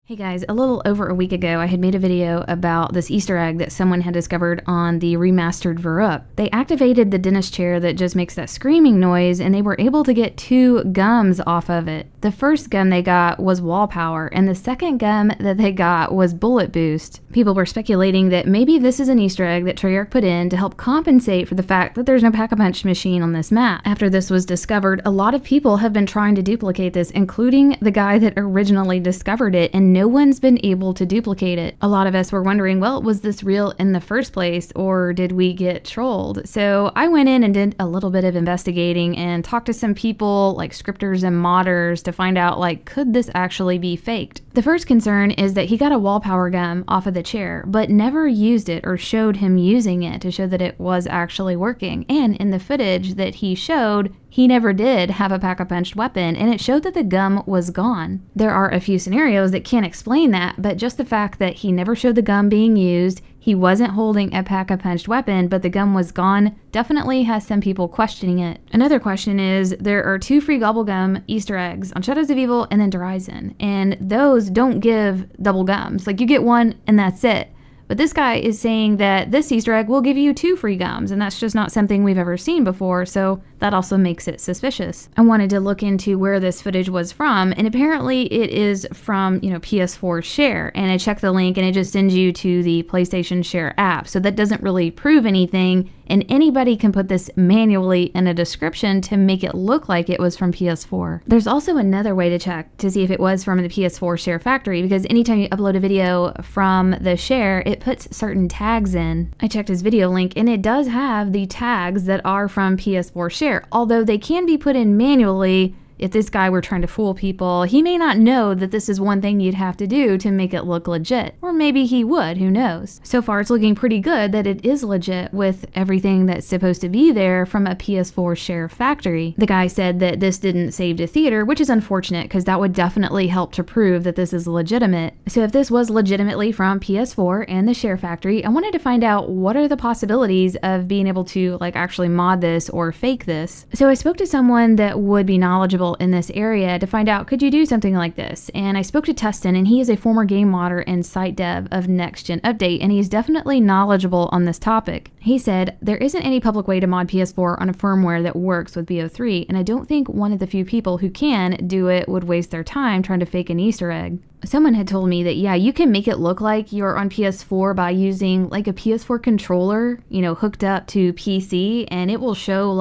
Hey guys, a little over a week ago, I had made a video about this Easter egg that someone had discovered on the remastered Varrook. They activated the dentist chair that just makes that screaming noise, and they were able to get 2 gums off of it. The first gum they got was Wall Power, and the second gum that they got was Bullet Boost. People were speculating that maybe this is an Easter egg that Treyarch put in to help compensate for the fact that there's no Pack-a-Punch machine on this map. After this was discovered, a lot of people have been trying to duplicate this, including the guy that originally discovered it, and no one's been able to duplicate it. A lot of us were wondering, well, was this real in the first place, or did we get trolled? So I went in and did a little bit of investigating and talked to some people like scripters and modders to find out, like, could this actually be faked? The first concern is that he got a Wall Power gum off of the chair, but never used it or showed him using it to show that it was actually working. And in the footage that he showed, he never did have a Pack-a-Punched weapon, and it showed that the gum was gone. There are a few scenarios that can't explain that, but just the fact that he never showed the gum being used, he wasn't holding a Pack-a-Punched weapon, but the gum was gone, definitely has some people questioning it. Another question is, there are 2 free Gobblegum Easter eggs on Shadows of Evil and then Horizon, and those don't give double gums. Like, you get one and that's it. But this guy is saying that this Easter egg will give you 2 free gums, and that's just not something we've ever seen before, so that also makes it suspicious. I wanted to look into where this footage was from, and apparently it is from, PS4 Share, and I checked the link and it just sends you to the PlayStation Share app, so that doesn't really prove anything, and anybody can put this manually in a description to make it look like it was from PS4. There's also another way to check to see if it was from the PS4 Share factory, because anytime you upload a video from the Share, it puts certain tags in. I checked his video link and it does have the tags that are from PS4 Share, although they can be put in manually. If this guy were trying to fool people, he may not know that this is one thing you'd have to do to make it look legit. Or maybe he would, who knows? So far it's looking pretty good that it is legit with everything that's supposed to be there from a PS4 Share factory. The guy said that this didn't save to theater, which is unfortunate because that would definitely help to prove that this is legitimate. So if this was legitimately from PS4 and the Share factory, I wanted to find out what are the possibilities of being able to actually mod this or fake this. So I spoke to someone that would be knowledgeable in this area to find out, could you do something like this? And I spoke to Tustin, and he is a former game modder and site dev of Next Gen Update, and he's definitely knowledgeable on this topic. He said, there isn't any public way to mod PS4 on a firmware that works with BO3, and I don't think one of the few people who can do it would waste their time trying to fake an Easter egg. Someone had told me that, yeah, you can make it look like you're on PS4 by using a PS4 controller, hooked up to PC, and it will show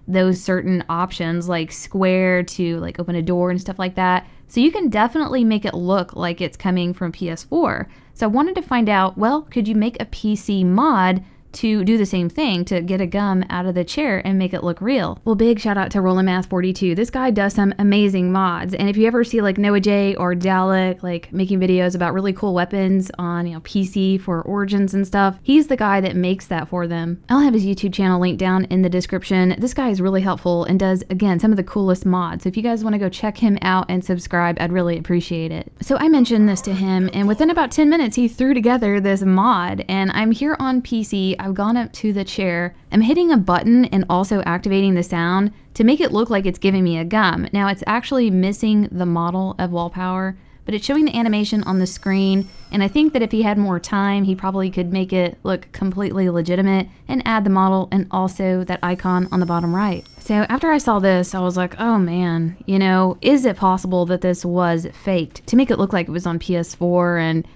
those certain options like square to open a door and stuff like that. So you can definitely make it look like it's coming from PS4. So I wanted to find out, well, could you make a PC mod to do the same thing, to get a gum out of the chair and make it look real? Well, big shout out to RollingMath42. This guy does some amazing mods, and if you ever see Noah J or Dalek making videos about really cool weapons on PC for Origins and stuff, he's the guy that makes that for them. I'll have his YouTube channel linked down in the description. This guy is really helpful and does, again, some of the coolest mods. So if you guys want to go check him out and subscribe, I'd really appreciate it. So I mentioned this to him, and within about 10 minutes he threw together this mod, and I'm here on PC. I've gone up to the chair, I'm hitting a button and also activating the sound to make it look like it's giving me a gum. Now it's actually missing the model of Wall Power, but it's showing the animation on the screen, and I think that if he had more time, he probably could make it look completely legitimate and add the model and also that icon on the bottom right. So after I saw this, I was like, oh man, is it possible that this was faked to make it look like it was on PS4 and,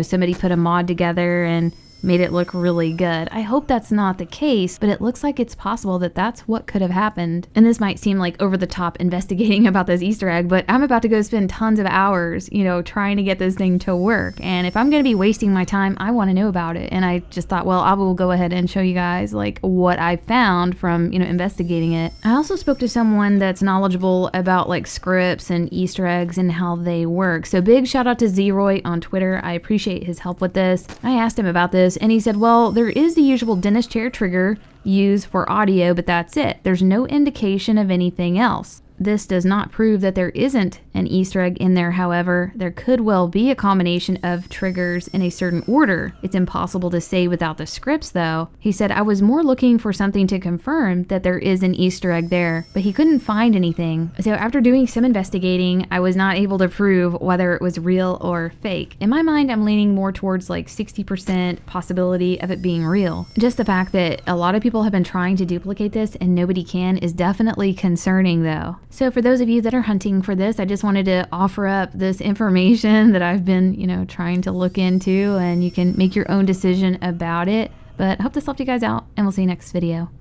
somebody put a mod together and made it look really good? I hope that's not the case, but it looks like it's possible that that's what could have happened. And this might seem like over the top investigating about this Easter egg, but I'm about to go spend tons of hours, trying to get this thing to work. And if I'm going to be wasting my time, I want to know about it. And I just thought, well, I will go ahead and show you guys what I found from, investigating it. I also spoke to someone that's knowledgeable about scripts and Easter eggs and how they work. So big shout out to Zeroy on Twitter. I appreciate his help with this. I asked him about this, and he said, well, there is the usual dentist chair trigger used for audio, but that's it. There's no indication of anything else. This does not prove that there isn't an Easter egg in there, however. There could well be a combination of triggers in a certain order. It's impossible to say without the scripts though. He said, I was more looking for something to confirm that there is an Easter egg there, but he couldn't find anything. So after doing some investigating, I was not able to prove whether it was real or fake. In my mind, I'm leaning more towards like 60% possibility of it being real. Just the fact that a lot of people have been trying to duplicate this and nobody can is definitely concerning though. So for those of you that are hunting for this, I just wanted to offer up this information that I've been, trying to look into, and you can make your own decision about it. But I hope this helped you guys out, and we'll see you next video.